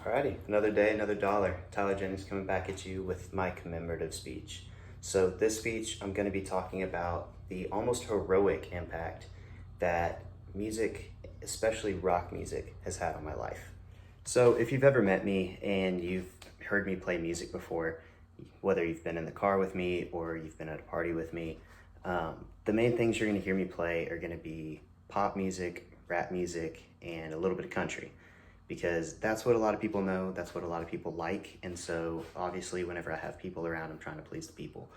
Alrighty, another day, another dollar. Tyler Jennings coming back at you with my commemorative speech. So this speech, I'm going to be talking about the almost heroic impact that music, especially rock music, has had on my life. So if you've ever met me and you've heard me play music before, whether you've been in the car with me or you've been at a party with me, the main things you're going to hear me play are going to be pop music, rap music, and a little bit of country. Because that's what a lot of people know, that's what a lot of people like, and so obviously whenever I have people around, I'm trying to please the people.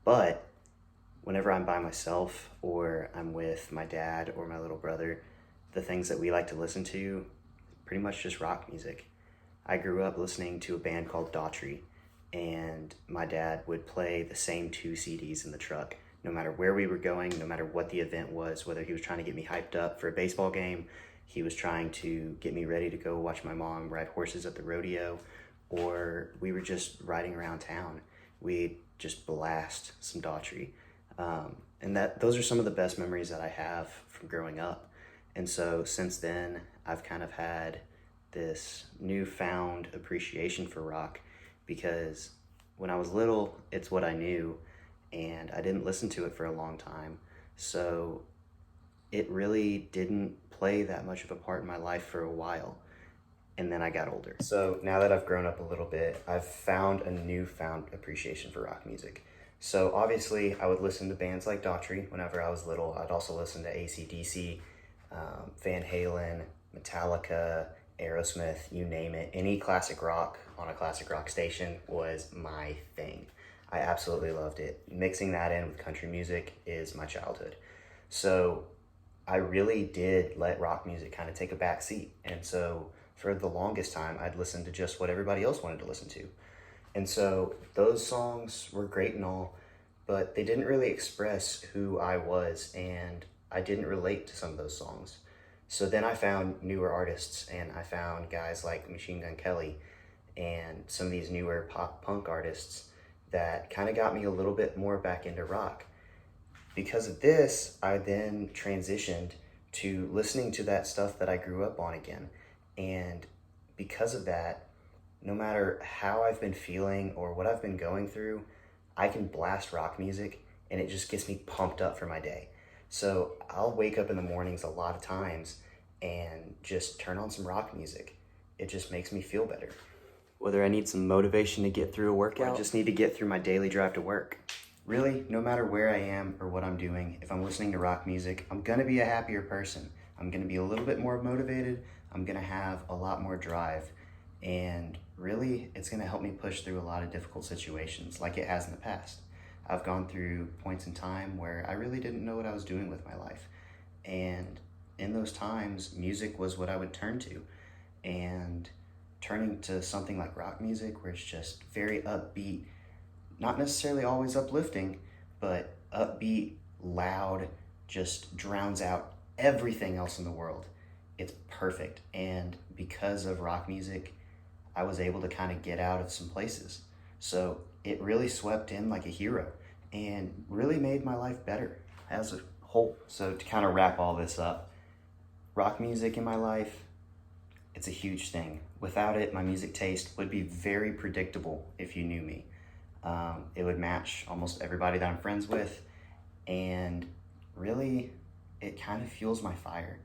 But whenever I'm by myself or I'm with my dad or my little brother, the things that we like to listen to, pretty much just rock music. I grew up listening to a band called Daughtry, and my dad would play the same 2 CDs in the truck, no matter where we were going, no matter what the event was, whether he was trying to get me hyped up for a baseball game, he was trying to get me ready to go watch my mom ride horses at the rodeo, or we were just riding around town. We'd just blast some Daughtry. And those are some of the best memories that I have from growing up. And so since then, I've kind of had this newfound appreciation for rock because when I was little, it's what I knew, and I didn't listen to it for a long time. So it really didn't play that much of a part in my life for a while, and then I got older. So now that I've grown up a little bit, I've found a newfound appreciation for rock music. So obviously I would listen to bands like Daughtry whenever I was little. I'd also listen to AC/DC, Van Halen, Metallica, Aerosmith, you name it. Any classic rock on a classic rock station was my thing. I absolutely loved it. Mixing that in with country music is my childhood. So I really did let rock music kind of take a back seat. And so for the longest time, I'd listen to just what everybody else wanted to listen to. And so those songs were great and all, but they didn't really express who I was, and I didn't relate to some of those songs. So then I found newer artists, and I found guys like Machine Gun Kelly and some of these newer pop punk artists that kind of got me a little bit more back into rock. Because of this, I then transitioned to listening to that stuff that I grew up on again. And because of that, no matter how I've been feeling or what I've been going through, I can blast rock music and it just gets me pumped up for my day. So I'll wake up in the mornings a lot of times and just turn on some rock music. It just makes me feel better. Whether I need some motivation to get through a workout, or I just need to get through my daily drive to work. Really, no matter where I am or what I'm doing, if I'm listening to rock music, I'm gonna be a happier person. I'm gonna be a little bit more motivated. I'm gonna have a lot more drive. And really, it's gonna help me push through a lot of difficult situations like it has in the past. I've gone through points in time where I really didn't know what I was doing with my life. And in those times, music was what I would turn to. And turning to something like rock music where it's just very upbeat, not necessarily always uplifting, but upbeat, loud, just drowns out everything else in the world. It's perfect. And because of rock music, I was able to kind of get out of some places. So it really swept in like a hero and really made my life better as a whole. So to kind of wrap all this up, rock music in my life, it's a huge thing. Without it, my music taste would be very predictable if you knew me. It would match almost everybody that I'm friends with, and really, it kind of fuels my fire.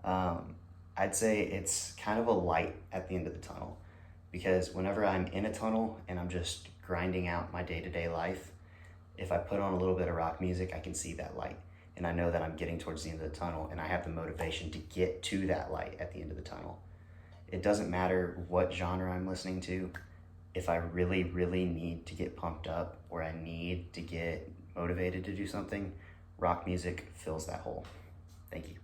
I'd say it's kind of a light at the end of the tunnel, because whenever I'm in a tunnel and I'm just grinding out my day-to-day life, if I put on a little bit of rock music, I can see that light, and I know that I'm getting towards the end of the tunnel, and I have the motivation to get to that light at the end of the tunnel. It doesn't matter what genre I'm listening to. If I really, really need to get pumped up or I need to get motivated to do something, rock music fills that hole. Thank you.